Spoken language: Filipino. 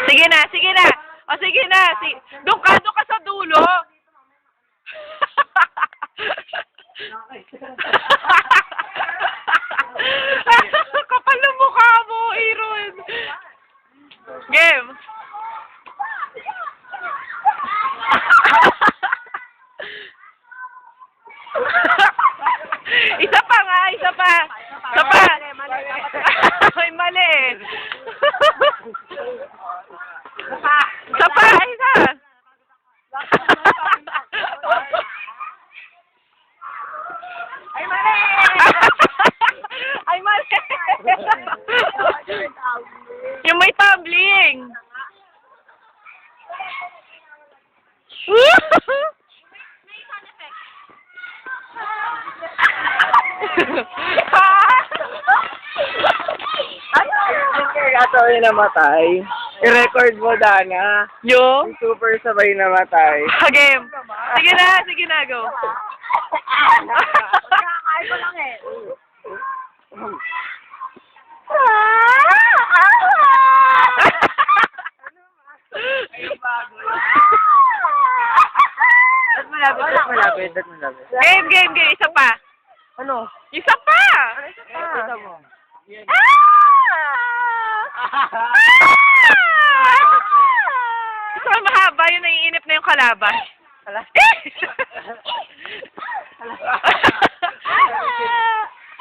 Sige na, sige na. O, sige na. Doon ka sa dulo. Kapal ng mukha mo, Aaron. Game. Isa pa nga, isa pa. Isa pa. Ay, mali. Isa pa, isa. Ay, mali! Ay, mali. Yung may tumbling. Kaso ay namatay. I-record mo, Dana. Yung? Yung super sabay namatay. Game. Sige na, go. Kakain ko lang eh. Malapit. Game. Isa pa. Ano? Isa pa. Kita mo. Gusto mo mahaba, yun naiinip na yung kalaban. Hala.